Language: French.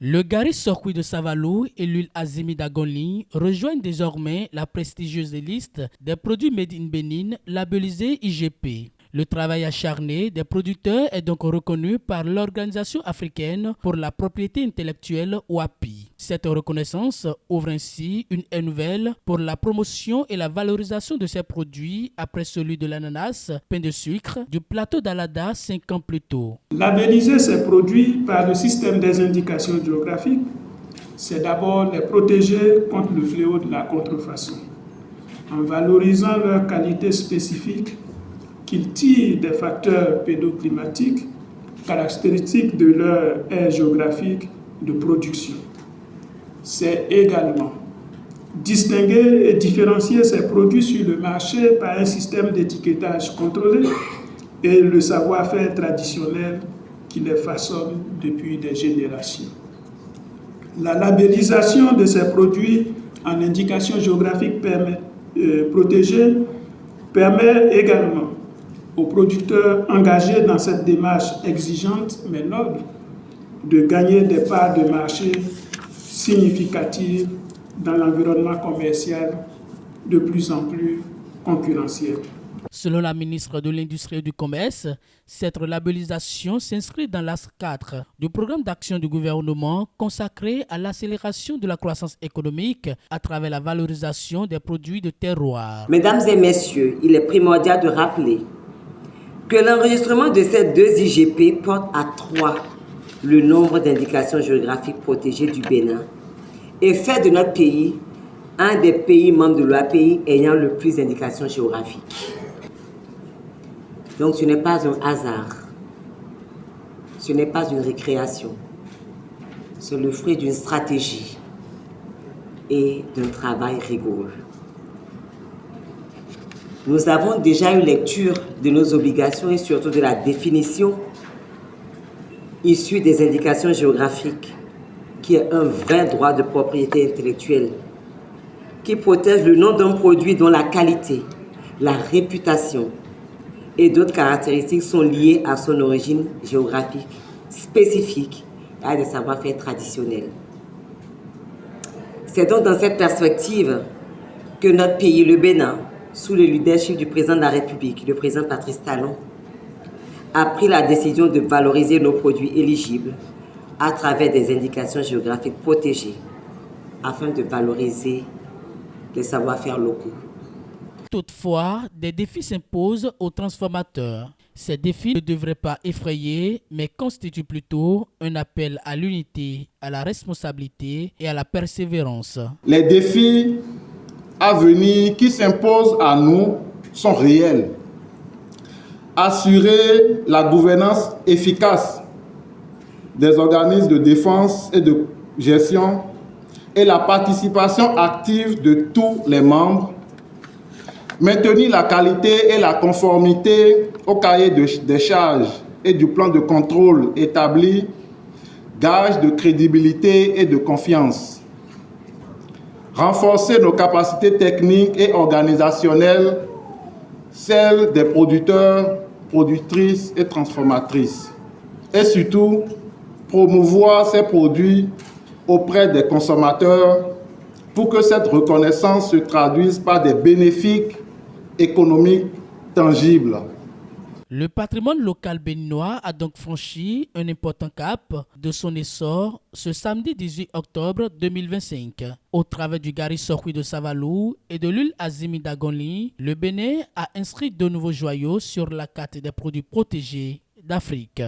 Le Gari Sorgho de Savalou et l'huile Azimi d'Agoni rejoignent désormais la prestigieuse liste des produits Made in Bénin labellisés IGP. Le travail acharné des producteurs est donc reconnu par l'Organisation africaine pour la propriété intellectuelle OAPI. Cette reconnaissance ouvre ainsi une ère nouvelle pour la promotion et la valorisation de ces produits après celui de l'ananas, pain de sucre, du plateau d'Alada 5 ans plus tôt. Labelliser ces produits par le système des indications géographiques, c'est d'abord les protéger contre le fléau de la contrefaçon, en valorisant leurs qualités spécifiques qu'ils tirent des facteurs pédoclimatiques caractéristiques de leur aire géographique de production. C'est également distinguer et différencier ces produits sur le marché par un système d'étiquetage contrôlé et le savoir-faire traditionnel qui les façonne depuis des générations. La labellisation de ces produits en indication géographique protégée permet également aux producteurs engagés dans cette démarche exigeante mais noble de gagner des parts de marché significatives dans l'environnement commercial de plus en plus concurrentiel. Selon la ministre de l'Industrie et du Commerce, cette labellisation s'inscrit dans l'AS 4 du programme d'action du gouvernement consacré à l'accélération de la croissance économique à travers la valorisation des produits de terroir. Mesdames et messieurs, il est primordial de rappeler que l'enregistrement de ces deux IGP porte à 3 le nombre d'indications géographiques protégées du Bénin et fait de notre pays un des pays membres de l'OAPI ayant le plus d'indications géographiques. Donc ce n'est pas un hasard, ce n'est pas une récréation, c'est le fruit d'une stratégie et d'un travail rigoureux. Nous avons déjà eu lecture de nos obligations et surtout de la définition issue des indications géographiques, qui est un vrai droit de propriété intellectuelle, qui protège le nom d'un produit dont la qualité, la réputation et d'autres caractéristiques sont liées à son origine géographique spécifique et à des savoir-faire traditionnels. C'est donc dans cette perspective que notre pays, le Bénin, sous le leadership du président de la République, le président Patrice Talon, a pris la décision de valoriser nos produits éligibles à travers des indications géographiques protégées afin de valoriser les savoir-faire locaux. Toutefois, des défis s'imposent aux transformateurs. Ces défis ne devraient pas effrayer, mais constituent plutôt un appel à l'unité, à la responsabilité et à la persévérance. Les défis à venir qui s'imposent à nous sont réels. Assurer la gouvernance efficace des organismes de défense et de gestion et la participation active de tous les membres. Maintenir la qualité et la conformité au cahier des charges et du plan de contrôle établi, gage de crédibilité et de confiance. Renforcer nos capacités techniques et organisationnelles, celles des producteurs, productrices et transformatrices. Et surtout, promouvoir ces produits auprès des consommateurs pour que cette reconnaissance se traduise par des bénéfices économiques tangibles. Le patrimoine local béninois a donc franchi un important cap de son essor ce samedi 18 octobre 2025. Au travers du Gari Sorgho de Savalou et de l'huile Azimi d'Agoni, le Bénin a inscrit de nouveaux joyaux sur la carte des produits protégés d'Afrique.